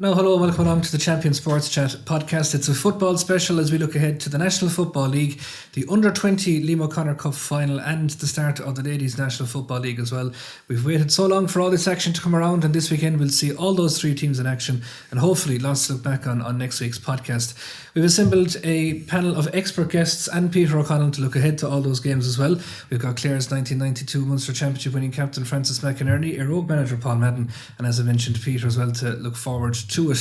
Now, hello, welcome along to the Champion Sports Chat podcast. It's a football special as we look ahead to the National Football League, the Under-20 Liam O'Connor Cup final and the start of the Ladies National Football League as well. We've waited so long for all this action to come around, and this weekend we'll see all those three teams in action and hopefully lots to look back on next week's podcast. We've assembled a panel of expert guests and Peter O'Connell to look ahead to all those games as well. We've got Clare's 1992 Munster Championship winning captain Francis McInerney, Eire Óg manager Paul Madden, and as I mentioned, Peter as well to look forward to it.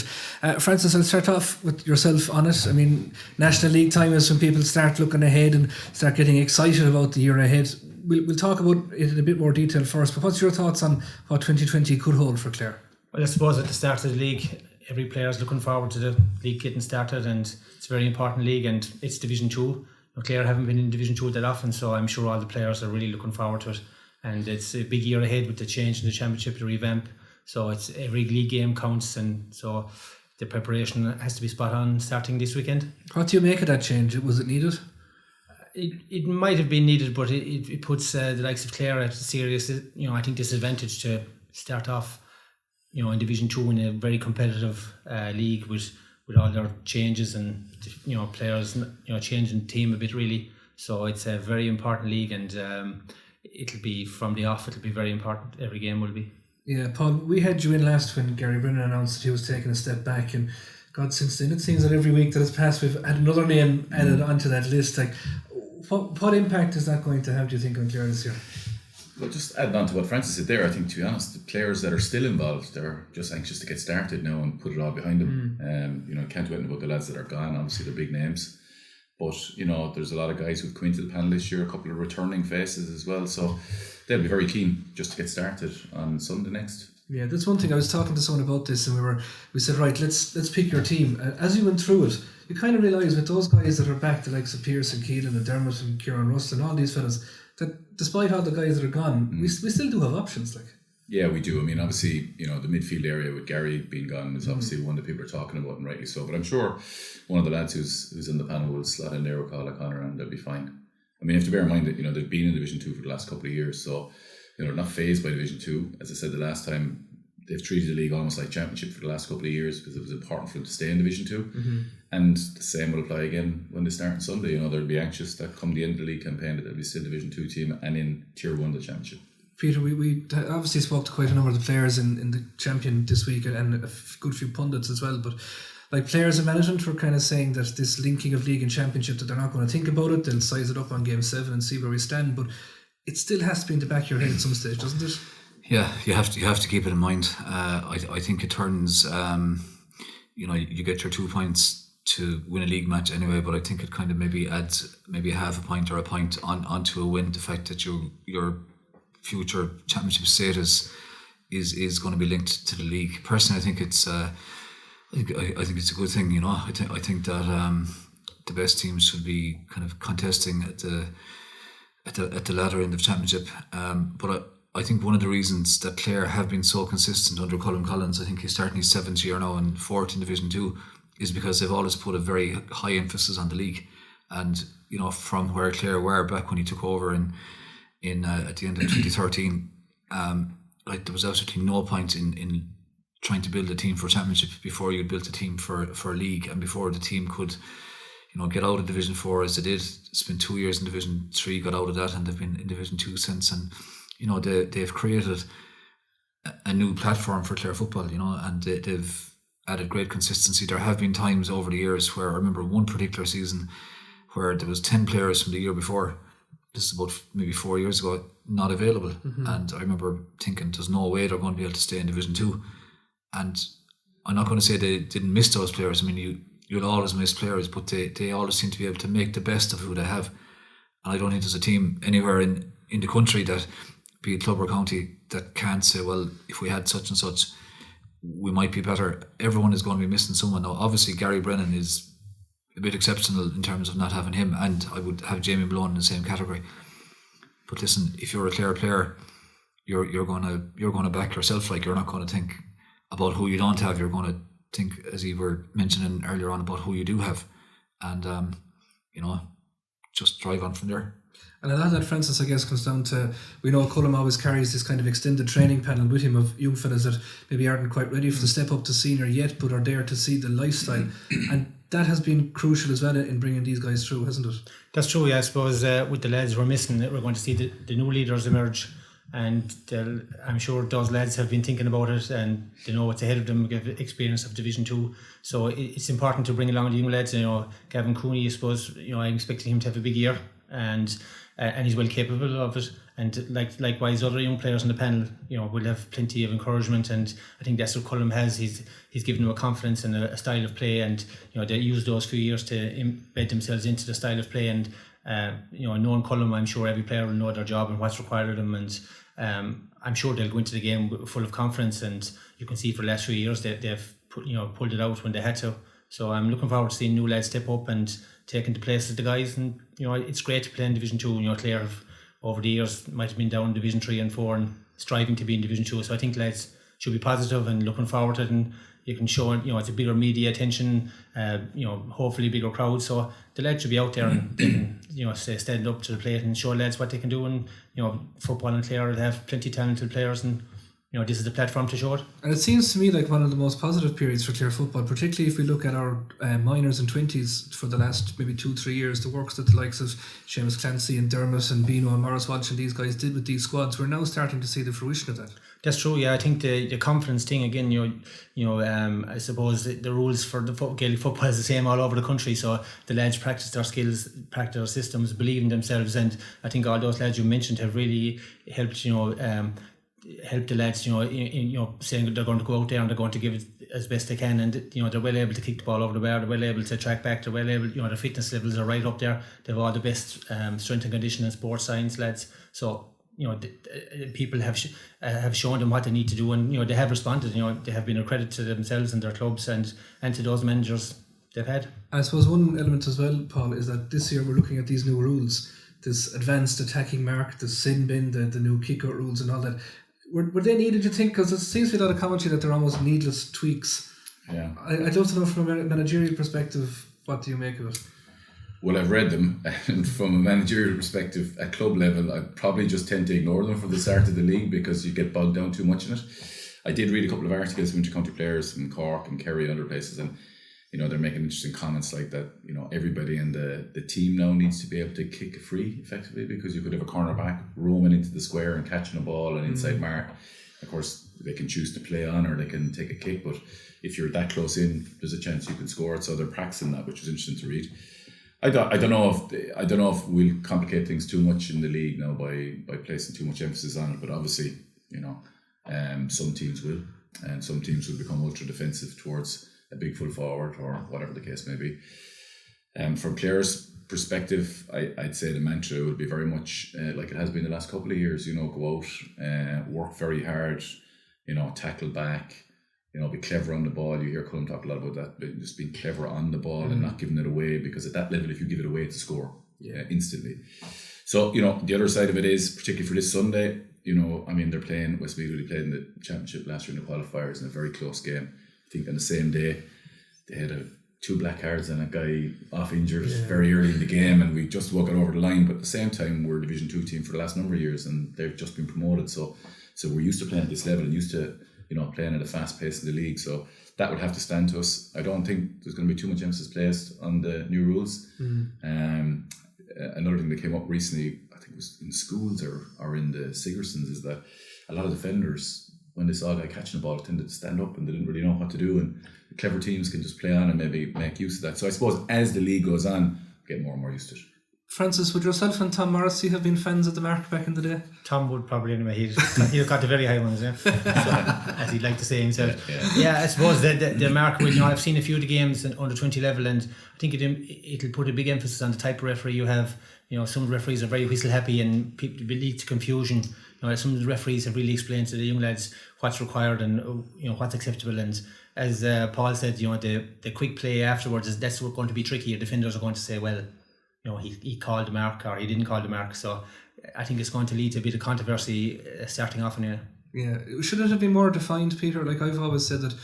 Francis, I'll start off with yourself on it. I mean, National League time is when people start looking ahead and start getting excited about the year ahead. We'll talk about it in a bit more detail first, but what's your thoughts on what 2020 could hold for Clare? Well, I suppose at the start of the league, every player is looking forward to the league getting started, and it's a very important league, and it's Division 2. Clare haven't been in Division 2 that often, so I'm sure all the players are really looking forward to it. And it's a big year ahead with the change in the championship, the revamp. So it's every league game counts, and so the preparation has to be spot on starting this weekend. What do you make of that change? Was it needed? It might have been needed, but it puts the likes of Clare at a serious, I think, disadvantage to start off, in Division 2 in a very competitive league with all their changes and, players, changing team a bit really. So it's a very important league, and it'll be from the off, it'll be very important. Every game will be. Yeah, Paul, we had you in last when Gary Brennan announced that he was taking a step back, and God, since then it seems that every week that has passed we've had another name added onto that list. Like, what impact is that going to have, do you think, on Clare this year? Well, just adding on to what Francis said there, I think, to be honest, the players that are still involved, they're just anxious to get started now and put it all behind them. Can't do anything about the lads that are gone. Obviously, they're big names. But, there's a lot of guys who've come into the panel this year, a couple of returning faces as well. So they'll be very keen just to get started on Sunday next. Yeah, that's one thing. I was talking to someone about this, and we said, right, let's pick your team. As you went through it, you kind of realise with those guys that are back, the likes of Pierce and Keelan and Dermot and Kieran Rust and all these fellas, that despite all the guys that are gone, we still do have options. Like. Yeah, we do. I mean, obviously, the midfield area with Gary being gone is obviously one that people are talking about, and rightly so. But I'm sure one of the lads who's in the panel will slot in there with Paul O'Connor, and they'll be fine. I mean, you have to bear in mind that, they've been in Division 2 for the last couple of years, so, they're not phased by Division 2. As I said the last time, they've treated the league almost like Championship for the last couple of years because it was important for them to stay in Division 2. Mm-hmm. And the same will apply again when they start on Sunday. They'll be anxious that come the end of the league campaign that they'll be still Division 2 team and in Tier 1 of the Championship. Peter, we obviously spoke to quite a number of the players in the Champion this week and a good few pundits as well, but like players and management were kind of saying that this linking of league and championship, that they're not going to think about it, they'll size it up on game 7 and see where we stand, but it still has to be in the back of your head at some stage, doesn't it? Yeah, you have to keep it in mind. I think it turns, you get your 2 points to win a league match anyway, but I think it kind of maybe adds maybe half a point or a point onto a win. The fact that your future championship status is going to be linked to the league. Personally, I think it's I think it's a good thing. I think that the best teams should be kind of contesting at the latter end of championship. But I think one of the reasons that Clare have been so consistent under Colin Collins, I think he's starting his 7th year now and 4th in Division 2, is because they've always put a very high emphasis on the league. And from where Clare were back when he took over in at the end of 2013, there was absolutely no point in trying to build a team for championship before you'd built a team for a league, and before the team could get out of Division 4 as they did. It's been 2 years in Division 3, got out of that, and they've been in Division 2 since. And they've created a new platform for Clare football, and they've added great consistency. There have been times over the years where I remember one particular season where there was 10 players from the year before, this is about maybe 4 years ago, not available. Mm-hmm. And I remember thinking there's no way they're going to be able to stay in Division 2. And I'm not going to say they didn't miss those players. I mean, you'll always miss players, but they always seem to be able to make the best of who they have. And I don't think there's a team anywhere in the country, that be it club or county, that can't say, well, if we had such and such, we might be better. Everyone is going to be missing someone. Now, obviously, Gary Brennan is a bit exceptional in terms of not having him, and I would have Jamie Malone in the same category. But listen, if you're a Clare player, you're going to back yourself. Like, you're not going to think about who you don't have. You're going to think, as you were mentioning earlier on, about who you do have, and just drive on from there. And a lot of that, Francis, I guess, comes down to, we know Cullum always carries this kind of extended training panel with him of young fellas that maybe aren't quite ready for the step up to senior yet, but are there to see the lifestyle. And that has been crucial as well in bringing these guys through, hasn't it? That's true, yeah. I suppose with the lads we're missing, we're going to see the new leaders emerge, and I'm sure those lads have been thinking about it and they know what's ahead of them, give experience of Division 2. So it's important to bring along the young lads. Gavin Cooney, I suppose, I'm expecting him to have a big year, and he's well capable of it. And likewise, other young players on the panel, will have plenty of encouragement. And I think that's what Cullum has. He's given them a confidence and a style of play, and they use those few years to embed themselves into the style of play. And knowing Cullum, I'm sure every player will know their job and what's required of them. And I'm sure they'll go into the game full of confidence. And you can see for the last few years they've pulled it out when they had to. So I'm looking forward to seeing new lads step up and taking the place of the guys. And it's great to play in Division 2. Clare have, over the years, might have been down in Division 3 and 4 and striving to be in Division 2. So I think lads should be positive and looking forward to it. And you can show, it's a bigger media attention, hopefully bigger crowd. So the lads should be out there and they can, stand up to the plate and show lads what they can do. And, football in Clare, they have plenty of talented players, and this is the platform to show it. And it seems to me like one of the most positive periods for Clare football, particularly if we look at our minors and 20s for the last maybe 2-3 years, the works that the likes of Seamus Clancy and Dermot and Bino and Morris Walsh and these guys did with these squads. We're now starting to see the fruition of that. That's true, yeah. I think the confidence thing again, I suppose the rules for the Gaelic football is the same all over the country, so the lads practice their skills, practice their systems, believe in themselves, and I think all those lads you mentioned have really helped, help the lads, saying they're going to go out there and they're going to give it as best they can, and they're well able to kick the ball over the bar, they're well able to track back, they're well able, their fitness levels are right up there, they have all the best strength and conditioning and sports science lads. So people have shown them what they need to do, and they have responded. They have been a credit to themselves and their clubs and to those managers they've had. I suppose one element as well, Paul, is that this year we're looking at these new rules, this advanced attacking mark, the sin bin, the new kick-out rules and all that. Were they needed, you think? Because it seems to be a lot of commentary that they're almost needless tweaks. Yeah. I'd love to know from a managerial perspective, what do you make of it? Well, I've read them, and from a managerial perspective, at club level, I'd probably just tend to ignore them for the start of the league because you get bogged down too much in it. I did read a couple of articles from inter-county players from Cork and Kerry and other places, and they're making interesting comments like that. Everybody in the team now needs to be able to kick a free effectively, because you could have a cornerback roaming into the square and catching a ball and inside mark. Of course, they can choose to play on or they can take a kick, but if you're that close in, there's a chance you can score it. So they're practicing that, which was interesting to read. I don't know if we'll complicate things too much in the league now by placing too much emphasis on it. But obviously, some teams will, and some teams will become ultra defensive towards a big full forward or whatever the case may be. From Clare's perspective, I'd say the mantra would be very much like it has been the last couple of years. Go out, work very hard, tackle back. Be clever on the ball. You hear Cullum talk a lot about that, but just being clever on the ball and not giving it away, because at that level, if you give it away, it's a score instantly. So, the other side of it is, particularly for this Sunday, they're playing, Westmeath really played in the championship last year in the qualifiers in a very close game. I think on the same day, they had 2 black cards and a guy off injured very early in the game, and we just walked it over the line. But at the same time, we're a Division 2 team for the last number of years, and they've just been promoted. So we're used to playing at this level and used to playing at a fast pace in the league. So that would have to stand to us. I don't think there's going to be too much emphasis placed on the new rules. Another thing that came up recently, I think it was in schools or in the Sigersons, is that a lot of defenders, when they saw a guy catching the ball, tended to stand up and they didn't really know what to do. And the clever teams can just play on and maybe make use of that. So I suppose as the league goes on, get more and more used to it. Francis, would yourself and Tom Morrissey have been fans of the mark back in the day? Tom would probably, anyway. He's got the very high ones, so, as he'd like to say himself. Yeah, I suppose the mark, I've seen a few of the games under 20 level, and I think it'll put a big emphasis on the type of referee you have. Some referees are very whistle happy and people lead to confusion. Some of the referees have really explained to the young lads what's required and what's acceptable. And as Paul said, the quick play afterwards, that's what's going to be tricky. Your defenders are going to say, well, he called the mark or he didn't call the mark. So I think it's going to lead to a bit of controversy starting off anyway. Yeah, should it have been more defined, Peter? Like I've always said that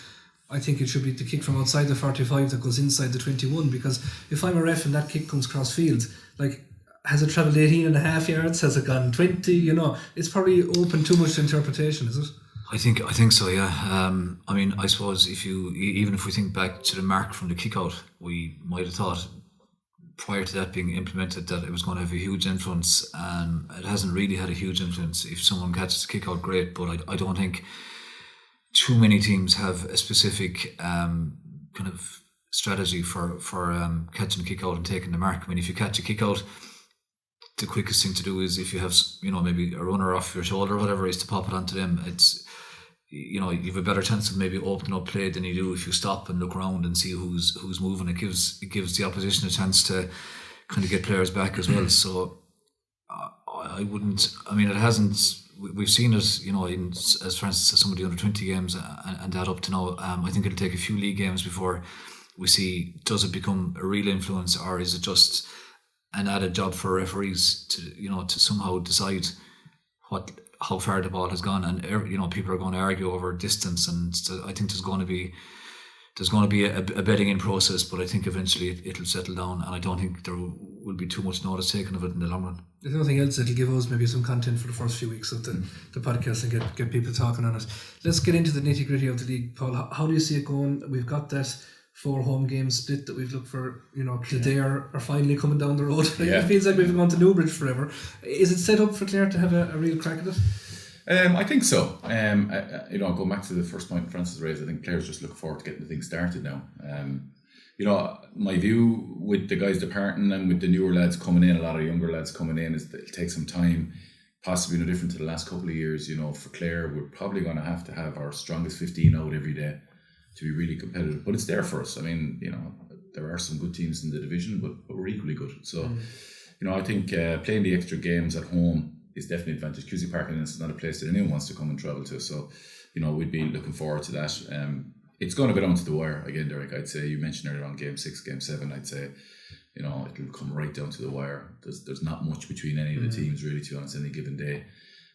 I think it should be the kick from outside the 45 that goes inside the 21, because if I'm a ref and that kick comes cross field, like has it travelled 18 and a half yards? Has it gone 20? You know, it's probably open too much to interpretation, is it? I think so, yeah. I mean, I suppose even if we think back to the mark from the kick out, we might have thought prior to that being implemented that it was going to have a huge influence. It hasn't really had a huge influence. If someone catches the kick out, great, but I don't think too many teams have a specific kind of strategy for catching a kick out and taking the mark. I mean, if you catch a kick out, the quickest thing to do is, if you have, you know, maybe a runner off your shoulder or whatever, is to pop it onto them. It's, you know, you have a better chance of maybe opening up play than you do if you stop and look around and see who's moving. It gives the opposition a chance to kind of get players back as well. So I wouldn't. I mean, it hasn't. We've seen it, you know, as Francis said, some of the under 20 games and that up to now. I think it'll take a few league games before we see, does it become a real influence, or is it just an added job for referees to somehow decide how far the ball has gone. And, you know, people are going to argue over distance, and I think there's going to be a betting in process, but I think eventually it'll settle down, and I don't think there will be too much notice taken of it in the long run. There's nothing else that'll give us maybe some content for the first few weeks of the podcast and get people talking on it. Let's get into the nitty gritty of the league, Paul. How do you see it going? We've got that 4 home game split that we've looked for. You know, Kildare are finally coming down the road. It feels like we've been going to Newbridge forever. Is it set up for Clare to have a real crack at it? I think so. You know, going back to the first point Francis raised, I think players just look forward to getting the thing started now. You know, my view with the guys departing and with the newer lads coming in, a lot of younger lads coming in, is that it'll take some time, possibly no different to the last couple of years. You know, for Clare, we're probably going to have our strongest 15 out every day to be really competitive. But it's there for us. I mean, you know, there are some good teams in the division, but we're equally good. So, you know, I think playing the extra games at home is definitely an advantage. Cusack Park is not a place that anyone wants to come and travel to. So, you know, we'd be looking forward to that. It's going to go down to the wire again, Derrick. I'd say you mentioned earlier on game 6, game 7. I'd say, you know, it'll come right down to the wire. There's not much between any of the teams really, to be honest, any given day.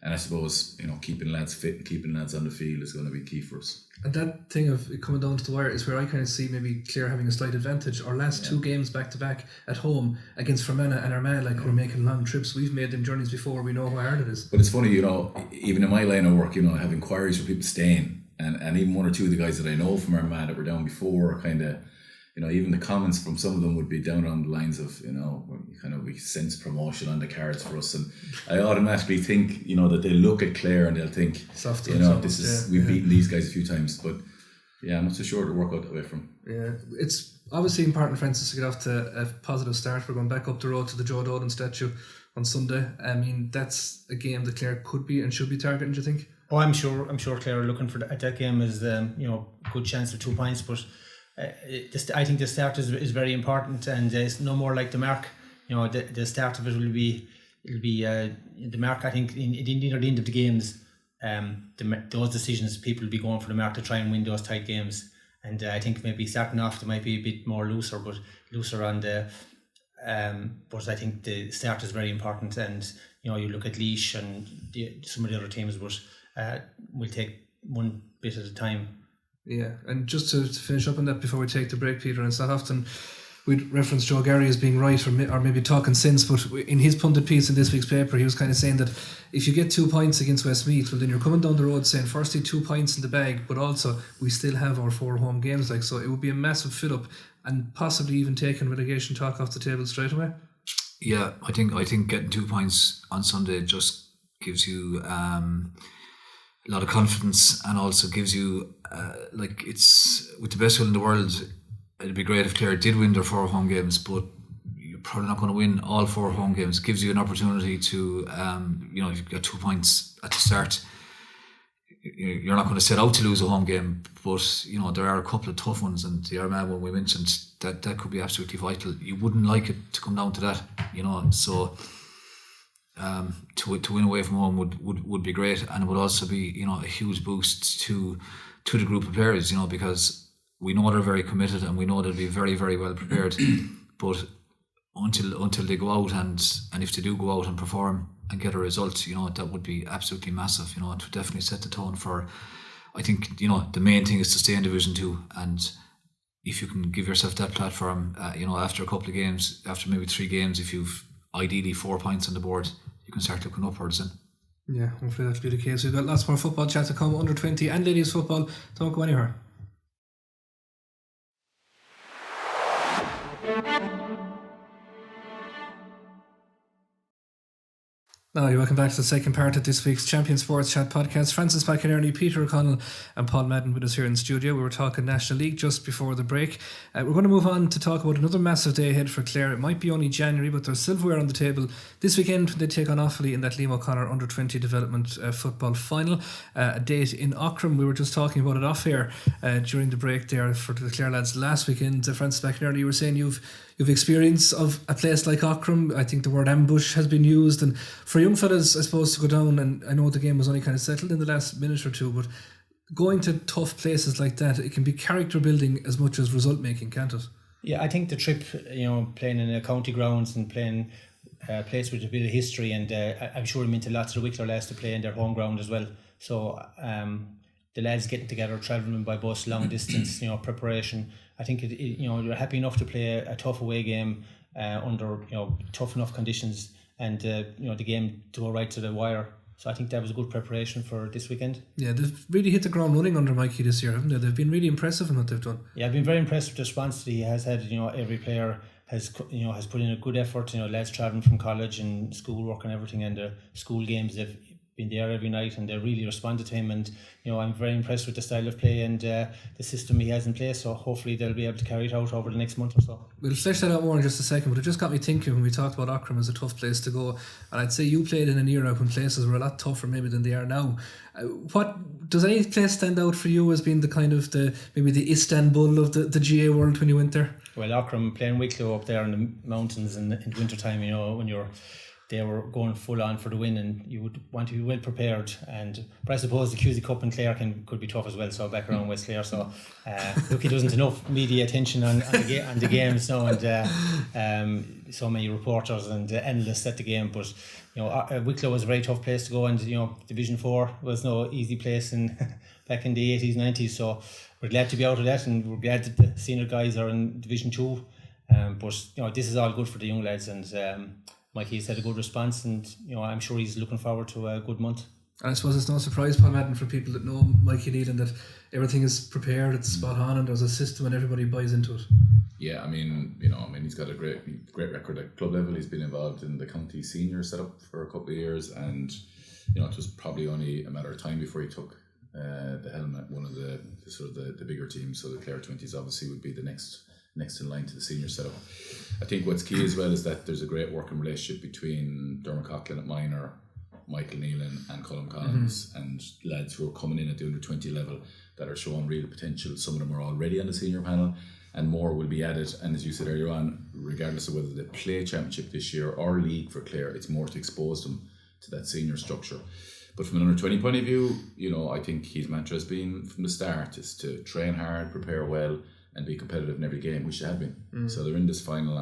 And I suppose, you know, keeping lads fit and keeping lads on the field is going to be key for us. And that thing of it coming down to the wire is where I kind of see maybe Clare having a slight advantage. Our last 2 games back to back at home against Fermanagh and Armagh, like we're making long trips. We've made them journeys before. We know how hard it is. But it's funny, you know, even in my line of work, you know, I have inquiries for people staying. And even 1 or 2 of the guys that I know from Armagh that were down before are kind of, you know, even the comments from some of them would be down on the lines of, you know, we sense promotion on the cards for us. And I automatically think, you know, that they look at Clare and they'll think, soft, you know, we've beaten these guys a few times. But yeah, I'm not so sure it'll work out that way for them. Yeah, it's obviously important, Francis, to get off to a positive start. We're going back up the road to the Joe Dolan statue on Sunday. I mean, that's a game that Clare could be and should be targeting, do you think? Oh, I'm sure Clare are looking for that game as you know, good chance of 2 points, but I think the start is very important, and it's no more like the mark. You know, the start of it will be the mark. I think in near the end of the games, those decisions, people will be going for the mark to try and win those tight games. And I think maybe starting off they might be a bit more looser on the. But I think the start is very important, and you know, you look at Laois and some of the other teams, but we'll take one bit at a time. Yeah, and just to finish up on that before we take the break, Peter, and it's not often we'd reference Joe Gary as being right or maybe talking sense, but in his pundit piece in this week's paper, he was kind of saying that if you get 2 points against Westmeath, well, then you're coming down the road saying firstly 2 points in the bag, but also we still have our 4 home games, like, so it would be a massive fill up and possibly even taking relegation talk off the table straight away. Yeah, I think getting 2 points on Sunday just gives you a lot of confidence, and also gives you like, it's with the best will in the world, it'd be great if Clare did win their 4 home games, but you're probably not going to win all 4 home games. It gives you an opportunity to you know, if you've got 2 points at the start, you're not going to set out to lose a home game, but you know, there are a couple of tough ones, and the Armagh one we mentioned, that could be absolutely vital. You wouldn't like it to come down to that, you know, so to win away from home would be great, and it would also be, you know, a huge boost to the group of players, you know, because we know they're very committed and we know they'll be very, very well prepared, but until they go out, and if they do go out and perform and get a result, you know, that would be absolutely massive. You know, it would definitely set the tone for, I think, you know, the main thing is to stay in Division 2, and if you can give yourself that platform, you know, after a couple of games, after maybe 3 games, if you've ideally 4 points on the board, you can start looking upwards then. Yeah, hopefully that'll be the case. We've got lots more football chat to come, under 20 and ladies football. Don't go anywhere. Now, welcome back to the second part of this week's Champion Sports Chat podcast. Francis McInerney, Peter O'Connell and Paul Madden with us here in the studio. We were talking National League just before the break. We're going to move on to talk about another massive day ahead for Clare. It might be only January, but there's silverware on the table this weekend when they take on Offaly in that Liam O'Connor under 20 development football final. A date in Aughrim. We were just talking about it off air during the break there for the Clare lads last weekend. Francis McInerney, you were saying you've experience of a place like Aughrim. I think the word ambush has been used, and for young fellas, I suppose, to go down, and I know the game was only kind of settled in the last minute or two, but going to tough places like that, it can be character building as much as result making, can't it? Yeah, I think the trip, playing in the county grounds and playing a place with a bit of history, and I'm sure it meant a lot to the Wicklow lads to play in their home ground as well. So the lads getting together, travelling by bus, long distance, preparation. I think you're happy enough to play a tough away game under tough enough conditions, and the game to go right to the wire. So I think that was a good preparation for this weekend. Yeah, they've really hit the ground running under Mikey this year, haven't they? They've been really impressive in what they've done. Yeah, I've been very impressed with the response that he has had. Every player has put in a good effort. Lads travelling from college and school work and everything, and the school games, they've been there every night, and they really responded to him. And I'm very impressed with the style of play and the system he has in place. So hopefully they'll be able to carry it out over the next month or so. We'll flesh that out more in just a second, but it just got me thinking when we talked about Aughrim as a tough place to go, and I'd say you played in an era when places were a lot tougher maybe than they are now. What does any place stand out for you as being the kind of maybe the Istanbul of the GA world when you went there? Well, Aughrim, playing Wicklow up there in the mountains in the winter time, when they were going full on for the win, and you would want to be well prepared. But I suppose the Cusack Cup in Clare could be tough as well. So back around West Clare, so look, it wasn't enough media attention on the games now, and so many reporters and analysts at the game. But Wicklow was a very tough place to go, and Division 4 was no easy place back in the 80s, 90s. So we're glad to be out of that, and we're glad that the senior guys are in Division 2. But this is all good for the young lads, and Mikey's had a good response, and I'm sure he's looking forward to a good month. And I suppose it's no surprise, Paul Madden, for people that know Mikey Nealon, that everything is prepared, it's spot on, and there's a system and everybody buys into it. Yeah, he's got a great record at club level. He's been involved in the county senior setup for a couple of years, and it was probably only a matter of time before he took the helm at one of the bigger teams. So the Clare 20s obviously would be the next in line to the senior setup. I think what's key as well is that there's a great working relationship between Dermot Coughlin at minor, Michael Nealon and Colm Collins, and lads who are coming in at the under 20 level that are showing real potential. Some of them are already on the senior panel, and more will be added. And as you said earlier on, regardless of whether they play championship this year or league for Clare, it's more to expose them to that senior structure. But from an under 20 point of view, I think his mantra has been from the start is to train hard, prepare well, and be competitive in every game, which they have been. So they're in this final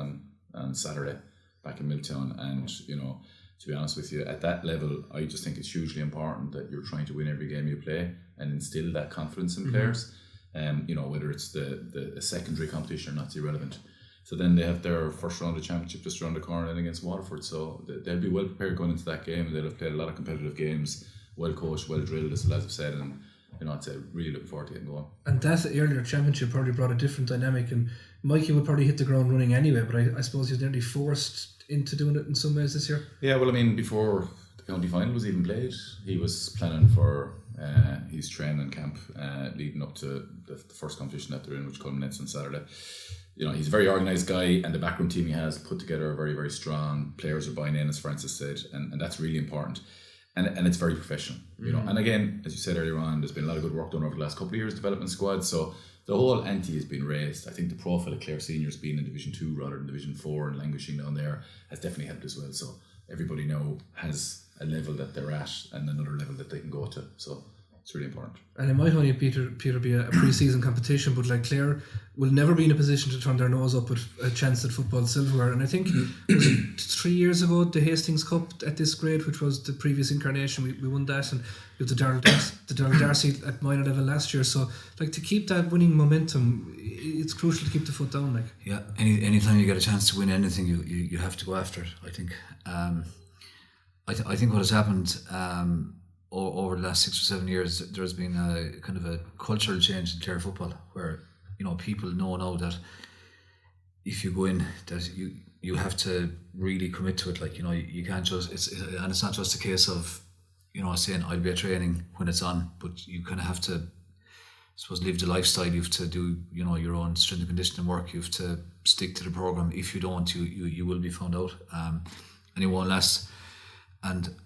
on Saturday back in Milltown, and to be honest with you, at that level, I just think it's hugely important that you're trying to win every game you play and instill that confidence in players. Whether it's the secondary competition or not, it's irrelevant. So then they have their first round of championship just around the corner and against Waterford, so they'll be well prepared going into that game, and they'll have played a lot of competitive games, well coached, well drilled, as the lads have said, and I'd say really looking forward to getting going. And that earlier championship probably brought a different dynamic, and Mikey would probably hit the ground running anyway, but I suppose he's nearly forced into doing it in some ways this year. Yeah, well, before the county final was even played, he was planning for his training camp leading up to the first competition that they're in, which culminates on Saturday. He's a very organised guy, and the backroom team he has put together are very, very strong. Players are buying in, as Francis said, and that's really important. And it's very professional, And again, as you said earlier on, there's been a lot of good work done over the last couple of years, development squad. So the whole ante has been raised. I think the profile of Clare seniors being in Division 2 rather than Division 4 and languishing down there has definitely helped as well. So everybody now has a level that they're at and another level that they can go to. So It's really important. And it might only, Peter, be a pre-season competition, but like Clare will never be in a position to turn their nose up with a chance at football silverware. And I think was it 3 years ago, the Hastings Cup at this grade, which was the previous incarnation, we won that, and with the Derrick Darcy at minor level last year. So like to keep that winning momentum, it's crucial to keep the foot down. Like anytime you get a chance to win anything, you have to go after it. I think. I think what has happened over the last 6 or 7 years, there's been a kind of a cultural change in Clare football, where people know now that if you go in, that you have to really commit to it. Like you can't just it's not just a case of saying I'll be at training when it's on, but you kind of have to, I suppose, live the lifestyle. You have to do your own strength and conditioning work. You have to stick to the program. If you don't, you will be found out, and it won't last. And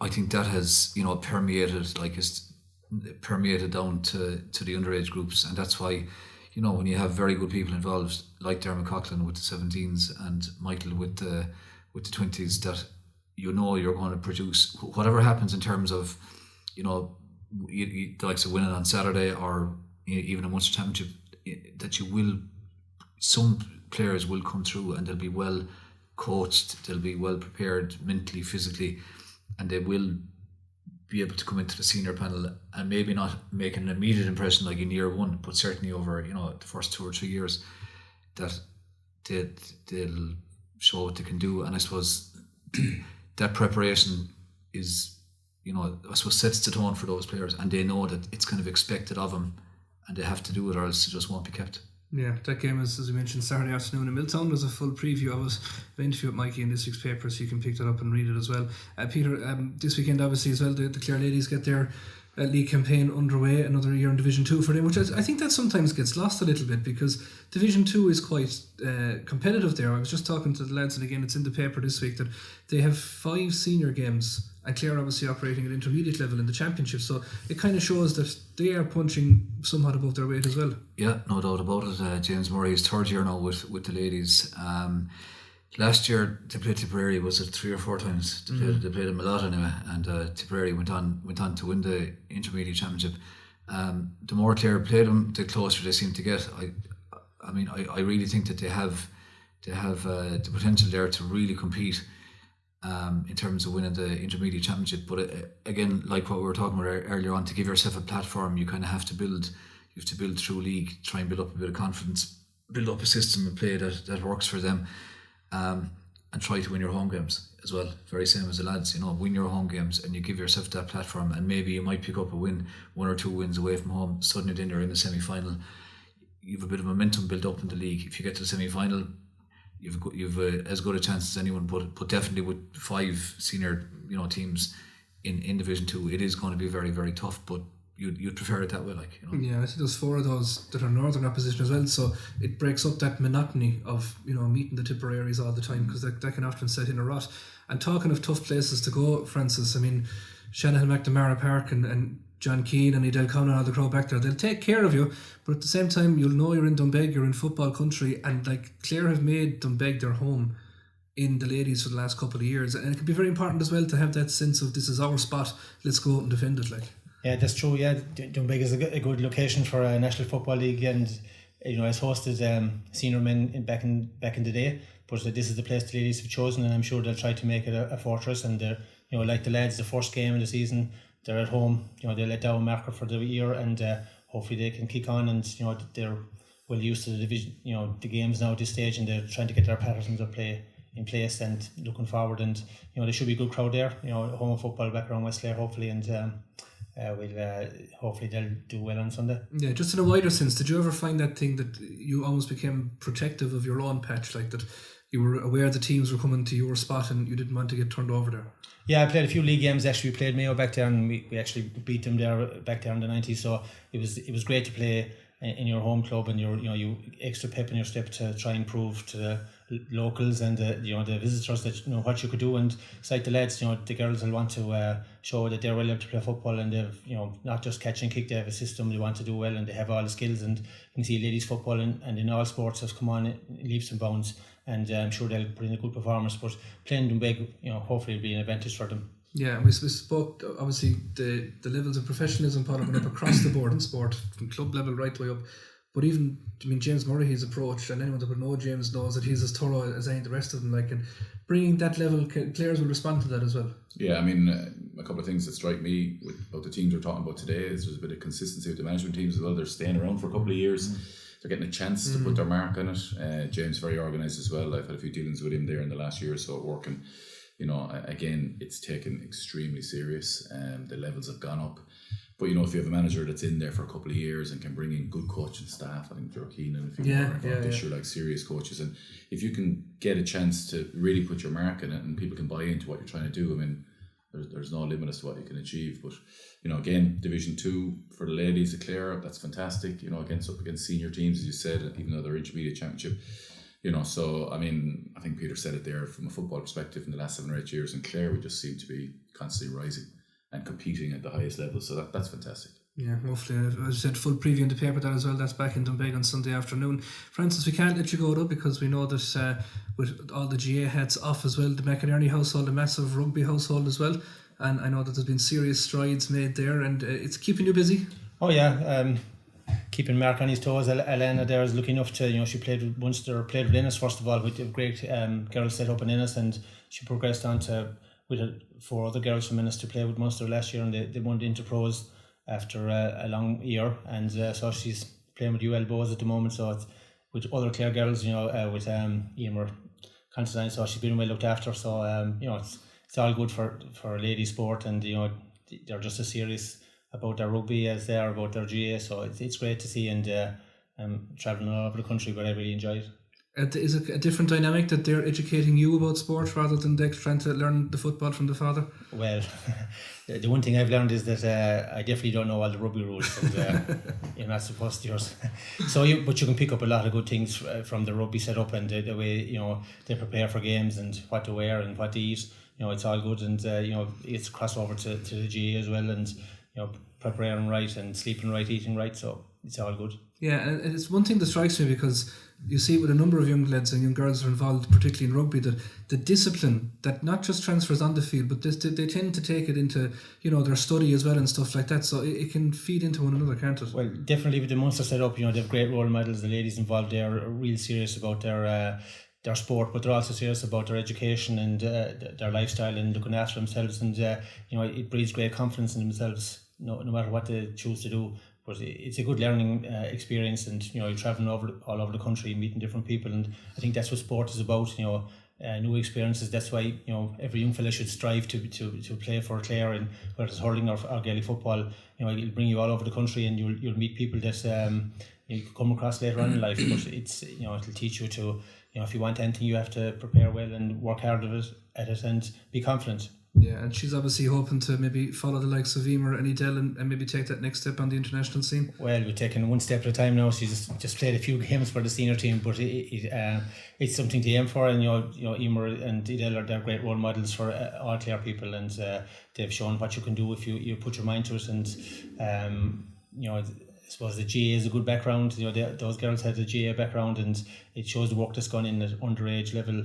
I think that has permeated down to the underage groups, and that's why when you have very good people involved like Dermot Coughlin with the 17s and Michael with the 20s, that you're going to produce whatever happens in terms of the likes of winning on Saturday or even a Munster Championship, that some players will come through and they'll be well coached, they'll be well prepared mentally, physically, and they will be able to come into the senior panel and maybe not make an immediate impression like in year one, but certainly over the first 2 or 3 years, that they'll show what they can do. And I suppose that preparation is I suppose sets the tone for those players, and they know that it's kind of expected of them and they have to do it, or else it just won't be kept. Yeah, that game is, as we mentioned, Saturday afternoon in Milltown. There's a full preview of it, the interview with Mikey in this week's paper, so you can pick that up and read it as well. Peter, this weekend obviously as well, the Clare ladies get their league campaign underway, another year in Division 2 for them, which I think that sometimes gets lost a little bit, because Division 2 is quite competitive there. I was just talking to the lads, and again it's in the paper this week, that they have 5 senior games, and Clare obviously operating at intermediate level in the championship, so it kind of shows that they are punching somewhat above their weight as well. Yeah, no doubt about it. James Murray is 3rd year now with the ladies. Last year they played Tipperary, was it 3 or 4 times? They played them a lot anyway, and Tipperary went on to win the intermediate championship. The more Clare played them, the closer they seem to get. I really think that they have the potential there to really compete in terms of winning the intermediate championship. But again, like what we were talking about earlier on, to give yourself a platform, you kind of have to build through league, try and build up a bit of confidence, build up a system of play that works for them, and try to win your home games as well. Very same as the lads, win your home games, and you give yourself that platform, and maybe you might pick up a win, 1 or 2 wins away from home. Suddenly then you're in the semi-final. You've a bit of momentum built up in the league. If you get to the semi-final, you've as good a chance as anyone, but definitely with 5 senior teams in Division 2, it is going to be very, very tough, but you'd prefer it that way, Yeah, I think there's 4 of those that are northern opposition as well, so it breaks up that monotony of meeting the Tipperaries all the time, because that can often set in a rot. And talking of tough places to go, Francis, I mean, Shanahan McNamara Park and John Keane and Edel Conn and all the crowd back there, they'll take care of you, but at the same time you'll know you're in Doonbeg, you're in football country, and Clare have made Doonbeg their home in the ladies for the last couple of years, and it can be very important as well to have that sense of this is our spot, let's go out and defend it. Yeah, that's true. Yeah, Doonbeg is a good location for a National Football League, and it's hosted senior men back in the day. But this is the place the ladies have chosen, and I'm sure they'll try to make it a fortress. And they're like the lads, the first game of the season, they're at home. They let down a marker for the year, and hopefully they can kick on. And they're well used to the division, the games now at this stage, and they're trying to get their patterns of play in place and looking forward. And there should be a good crowd there. Home football back around West Clare, hopefully, and. Hopefully they'll do well on Sunday. Yeah, just in a wider sense, did you ever find that thing that you almost became protective of your own patch, like that you were aware the teams were coming to your spot and you didn't want to get turned over there? Yeah, I played a few league games. Actually, we played Mayo back there, and we actually beat them there back there in the 90s. So it was great to play in your home club, and you extra pep in your step to try and prove to the locals and the visitors that what you could do. And it's like the lads, the girls will want to show that they're well able to play football, and they've not just catch and kick, they have a system, they want to do well, and they have all the skills. And you can see ladies football and in all sports has come on in leaps and bounds, and I'm sure they'll put in a good performance. But playing Doonbeg, hopefully will be an advantage for them. Yeah, we spoke, obviously, the levels of professionalism went up across the board in sport, from club level right the way up. But even, James Murray, his approach, and anyone that would know James knows that he's as thorough as any of the rest of them. And bringing that level, players will respond to that as well. Yeah, a couple of things that strike me about the teams we're talking about today is there's a bit of consistency with the management teams as well. They're staying around for a couple of years. They're getting a chance to put their mark on it. James very organised as well. I've had a few dealings with him there in the last year or so at work, and again, it's taken extremely serious. The levels have gone up. But if you have a manager that's in there for a couple of years and can bring in good coaching staff, I think Derrick Lynch and a few more involved this year, serious coaches, and if you can get a chance to really put your mark in it and people can buy into what you're trying to do, there's no limit as to what you can achieve. But again, Division 2 for the ladies at Clare, that's fantastic. Against senior teams, as you said, even though they're intermediate championship. So I think Peter said it there, from a football perspective, in the last 7 or 8 years in Clare, we just seem to be constantly rising and competing at the highest level. So that's fantastic. Yeah, hopefully, as I said, full preview in the paper that as well. That's back in Dunbeg on Sunday afternoon. Francis, we can't let you go though, because we know that with all the GA heads off as well, the McInerney household, a massive rugby household as well, and I know that there's been serious strides made there, and it's keeping you busy. Oh yeah, keeping Mark on his toes. Elena there is lucky enough to, she played with Munster, played with Innes first of all, with a great girl set up in Innes, and she progressed on to with 4 other girls from Innes to play with Munster last year, and they won the Interpros after a long year, and so she's playing with UL Bows at the moment, so it's with other Clare girls, with Emer Constantine, so she's been well looked after, so it's all good for lady sport, and they're just as serious about their rugby as they are about their GA, so it's great to see, and travelling all over the country, but I really enjoy it. Is it a different dynamic that they're educating you about sport rather than they trying to learn the football from the father? Well, the one thing I've learned is that I definitely don't know all the rugby rules, and you're not supposed to. But you can pick up a lot of good things from the rugby setup and the way they prepare for games and what to wear and what to eat. It's all good, and it's crossover to the GA as well, and preparing right and sleeping right, eating right. So it's all good. Yeah, and it's one thing that strikes me, because you see with a number of young lads and young girls are involved, particularly in rugby, that the discipline that not just transfers on the field, but they tend to take it into their study as well and stuff like that. So it can feed into one another, can't it? Well, definitely with the Munster set up, they have great role models. The ladies involved there are real serious about their sport, but they're also serious about their education and their lifestyle and looking after themselves. And it breeds great confidence in themselves, no matter what they choose to do. But it's a good learning experience, and you're traveling all over the country, meeting different people, and I think that's what sport is about. New experiences. That's why every young fella should strive to play for Clare, and whether it's hurling or Gaelic football. It'll bring you all over the country, and you'll meet people that you come across later on in life. But it's it'll teach you to if you want anything, you have to prepare well and work hard at it and be confident. Yeah, and she's obviously hoping to maybe follow the likes of Emer and Edel and maybe take that next step on the international scene. Well, we're taking one step at a time now. She's just played a few games for the senior team, but it's something to aim for. And Emer and Edel they're great role models for all Clare people, and they've shown what you can do if you put your mind to it. And I suppose the GA is a good background. Those girls had a GA background, and it shows the work that's gone in at underage level.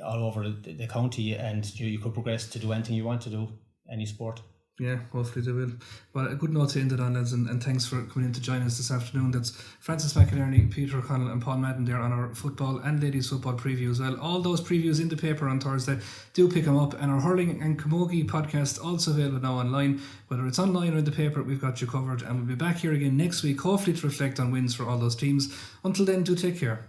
All over the county, and you could progress to do anything you want to do, any sport. Yeah, hopefully they will. Well, a good note to end it on, lads, and thanks for coming in to join us this afternoon. That's Francis McInerney, Peter O'Connell and Paul Madden there on our football and ladies football preview as well. All those previews in the paper on Thursday. Do pick them up, and our hurling and camogie podcast also available now online. Whether it's online or in the paper, we've got you covered, and we'll be back here again next week, hopefully to reflect on wins for all those teams. Until then, do take care.